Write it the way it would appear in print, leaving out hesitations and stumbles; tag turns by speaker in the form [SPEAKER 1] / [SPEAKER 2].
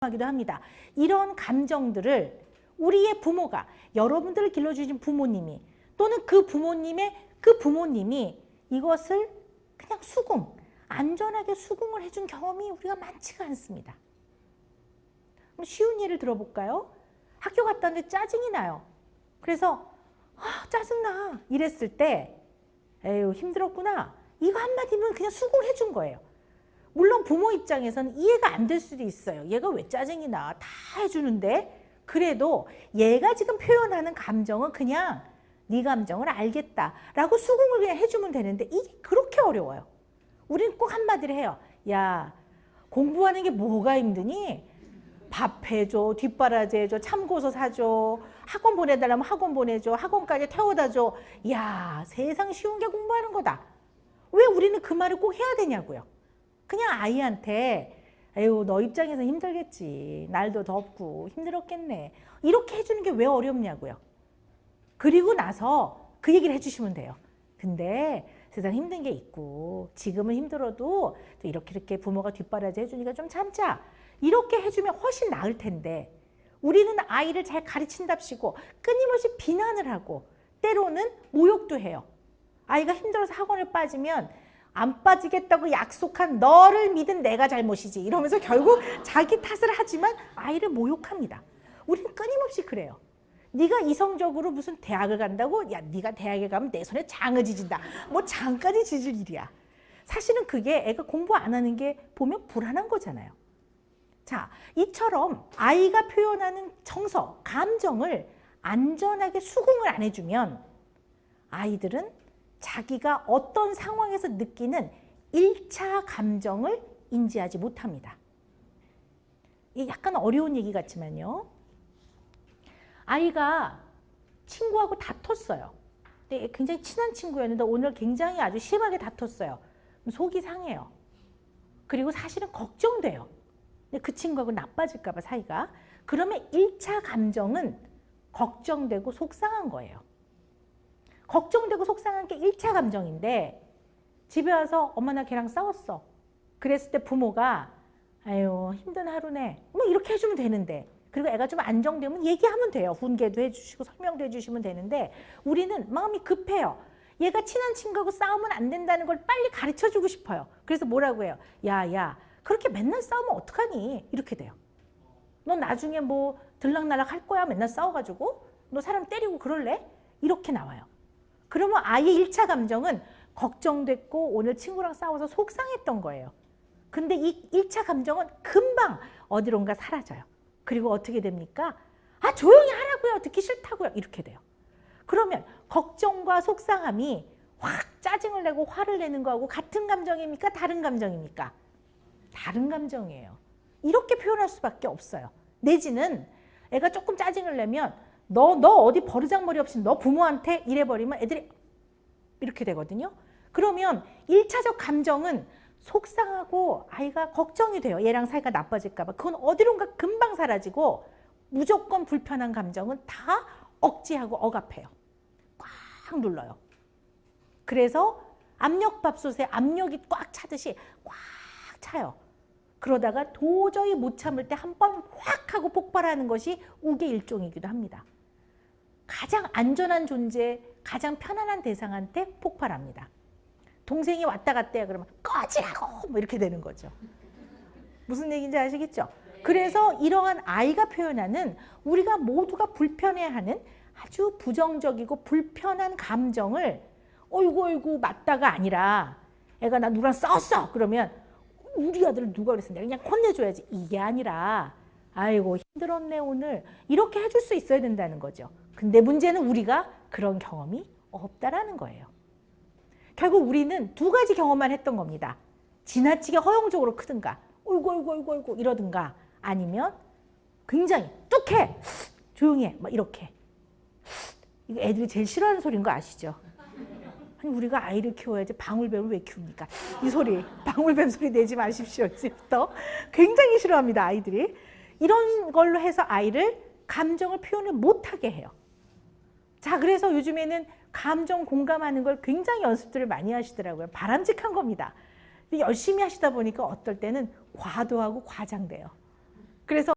[SPEAKER 1] 하기도 합니다. 이런 감정들을 우리의 부모가, 여러분들을 길러주신 부모님이 또는 그 부모님이 이것을 그냥 안전하게 수긍을 해준 경험이 우리가 많지가 않습니다. 그럼 쉬운 예를 들어볼까요? 학교 갔다 왔는데 짜증이 나요. 그래서 짜증나 이랬을 때 에휴 힘들었구나 이거 한마디면 그냥 수긍해 준 거예요. 물론 부모 입장에서는 이해가 안 될 수도 있어요. 얘가 왜 짜증이 나? 다 해주는데. 그래도 얘가 지금 표현하는 감정은 그냥 네 감정을 알겠다라고 수긍을 그냥 해주면 되는데 이게 그렇게 어려워요. 우리는 꼭 한마디를 해요. 야, 공부하는 게 뭐가 힘드니? 밥 해줘, 뒷바라지 해줘, 참고서 사줘, 학원 보내달라면 학원 보내줘, 학원까지 태워다 줘. 야, 세상 쉬운 게 공부하는 거다. 왜 우리는 그 말을 꼭 해야 되냐고요. 그냥 아이한테 에휴 너 입장에서 힘들겠지. 날도 덥고 힘들었겠네. 이렇게 해주는 게 왜 어렵냐고요. 그리고 나서 그 얘기를 해주시면 돼요. 근데 세상 힘든 게 있고 지금은 힘들어도 또 이렇게 부모가 뒷바라지 해주니까 좀 참자. 이렇게 해주면 훨씬 나을 텐데 우리는 아이를 잘 가르친답시고 끊임없이 비난을 하고 때로는 모욕도 해요. 아이가 힘들어서 학원을 빠지면 안 빠지겠다고 약속한 너를 믿은 내가 잘못이지 이러면서 결국 자기 탓을 하지만 아이를 모욕합니다. 우리는 끊임없이 그래요. 네가 이성적으로 무슨 대학을 간다고? 야 네가 대학에 가면 내 손에 장을 지진다. 뭐 장까지 지질 일이야. 사실은 그게 애가 공부 안 하는 게 보면 불안한 거잖아요. 자, 이처럼 아이가 표현하는 정서, 감정을 안전하게 수긍을 안 해주면 아이들은 자기가 어떤 상황에서 느끼는 1차 감정을 인지하지 못합니다. 이게 약간 어려운 얘기 같지만요. 아이가 친구하고 다퉜어요. 근데 굉장히 친한 친구였는데 오늘 굉장히 아주 심하게 다퉜어요. 속이 상해요. 그리고 사실은 걱정돼요. 근데 그 친구하고 나빠질까 봐 사이가. 그러면 1차 감정은 걱정되고 속상한 거예요. 걱정되고 속상한 게 1차 감정인데 집에 와서 엄마 나 걔랑 싸웠어. 그랬을 때 부모가 아유 힘든 하루네. 뭐 이렇게 해주면 되는데 그리고 애가 좀 안정되면 얘기하면 돼요. 훈계도 해주시고 설명도 해주시면 되는데 우리는 마음이 급해요. 얘가 친한 친구하고 싸우면 안 된다는 걸 빨리 가르쳐주고 싶어요. 그래서 뭐라고 해요? 야 그렇게 맨날 싸우면 어떡하니? 이렇게 돼요. 너 나중에 뭐 들락날락 할 거야 맨날 싸워가지고 너 사람 때리고 그럴래? 이렇게 나와요. 그러면 아이의 1차 감정은 걱정됐고 오늘 친구랑 싸워서 속상했던 거예요. 근데 이 1차 감정은 금방 어디론가 사라져요. 그리고 어떻게 됩니까? 아 조용히 하라고요. 듣기 싫다고요. 이렇게 돼요. 그러면 걱정과 속상함이 확 짜증을 내고 화를 내는 거하고 같은 감정입니까? 다른 감정입니까? 다른 감정이에요. 이렇게 표현할 수밖에 없어요. 내지는 애가 조금 짜증을 내면 너 어디 버르장머리 없이 너 부모한테 이래버리면 애들이 이렇게 되거든요. 그러면 1차적 감정은 속상하고 아이가 걱정이 돼요. 얘랑 사이가 나빠질까 봐. 그건 어디론가 금방 사라지고 무조건 불편한 감정은 다 억제하고 억압해요. 꽉 눌러요. 그래서 압력밥솥에 압력이 꽉 차듯이 꽉 차요. 그러다가 도저히 못 참을 때 한 번 확 하고 폭발하는 것이 우의 일종이기도 합니다. 가장 안전한 존재, 가장 편안한 대상한테 폭발합니다. 동생이 왔다 갔대요. 그러면 꺼지라고 뭐 이렇게 되는 거죠. 무슨 얘기인지 아시겠죠? 그래서 이러한 아이가 표현하는 우리가 모두가 불편해하는 아주 부정적이고 불편한 감정을 어이구 맞다가 아니라 애가 나 누구랑 싸웠어 그러면 우리 아들 누가 그랬어 내가 그냥 혼내줘야지 이게 아니라 아이고 힘들었네 오늘 이렇게 해줄 수 있어야 된다는 거죠. 근데 문제는 우리가 그런 경험이 없다라는 거예요. 결국 우리는 두 가지 경험만 했던 겁니다. 지나치게 허용적으로 크든가 어이구 이러든가 아니면 굉장히 뚝해 조용히 해 막 이렇게. 이거 애들이 제일 싫어하는 소리인 거 아시죠? 아니 우리가 아이를 키워야지 방울뱀을 왜 키웁니까? 이 소리 방울뱀 소리 내지 마십시오. 이제부터 굉장히 싫어합니다 아이들이. 이런 걸로 해서 아이를 감정을 표현을 못하게 해요. 자 그래서 요즘에는 감정 공감하는 걸 굉장히 연습들을 많이 하시더라고요. 바람직한 겁니다. 열심히 하시다 보니까 어떨 때는 과도하고 과장돼요. 그래서